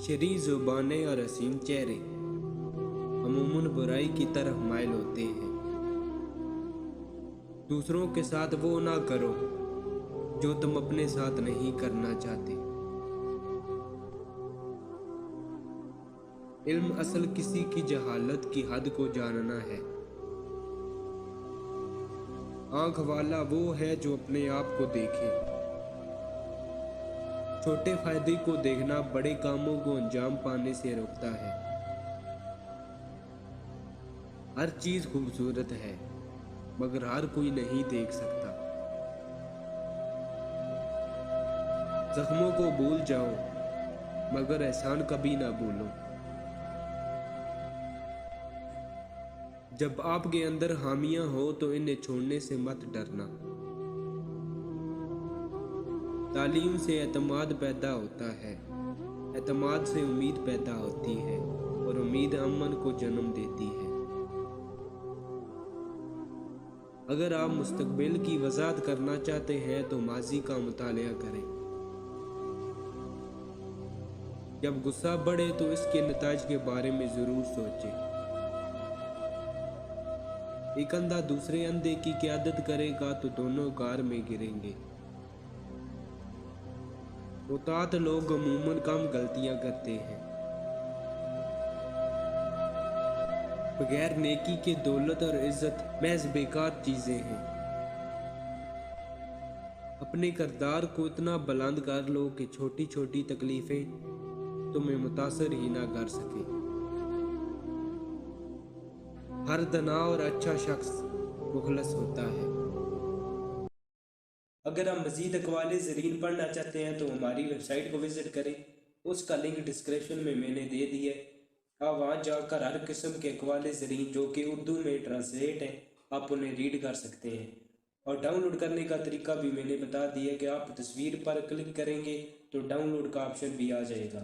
शरीर ज़ुबानें और हसीन चेहरे अमूमन बुराई की तरफ माइल होते हैं। दूसरों के साथ वो ना करो जो तुम अपने साथ नहीं करना चाहते। इल्म असल किसी की जहालत की हद को जानना है। आंख वाला वो है जो अपने आप को देखे। छोटे फायदे को देखना बड़े कामों को अंजाम पाने से रोकता है। हर चीज खूबसूरत है मगर हर कोई नहीं देख सकता। जख्मों को भूल जाओ मगर एहसान कभी ना भूलो। जब आपके अंदर हामियां हो तो इन्हें छोड़ने से मत डरना। तालीम से एतमाद पैदा होता है, एतमाद से उम्मीद पैदा होती है और उम्मीद अमन को जन्म देती है। अगर आप मुस्तकबिल की वजाहत करना चाहते हैं तो माजी का मुतालिया करें। जब गुस्सा बढ़े तो इसके नताज के बारे में जरूर सोचें। एक अंधा दूसरे अंधे की क़यादत करेगा तो दोनों कार में गिरेंगे। मुतात लोग अमूमन कम गलतियां करते हैं। बगैर नेकी के दौलत और इज्जत महज बेकार चीजें हैं। अपने किरदार को इतना बुलंद कर लो कि छोटी छोटी तकलीफें तुम्हें मुतासर ही ना कर सके। हर दना और अच्छा शख्स मुखलस होता है। अगर आप मज़ीद अक़वाले ज़रीन पढ़ना चाहते हैं तो हमारी वेबसाइट को विज़िट करें। उसका लिंक डिस्क्रिप्शन में मैंने दे दिया है। आप वहाँ जाकर हर किस्म के अक़वाले ज़रीन जो कि उर्दू में ट्रांसलेट हैं आप उन्हें रीड कर सकते हैं। और डाउनलोड करने का तरीका भी मैंने बता दिया कि आप तस्वीर पर क्लिक करेंगे तो डाउनलोड का ऑप्शन भी आ जाएगा।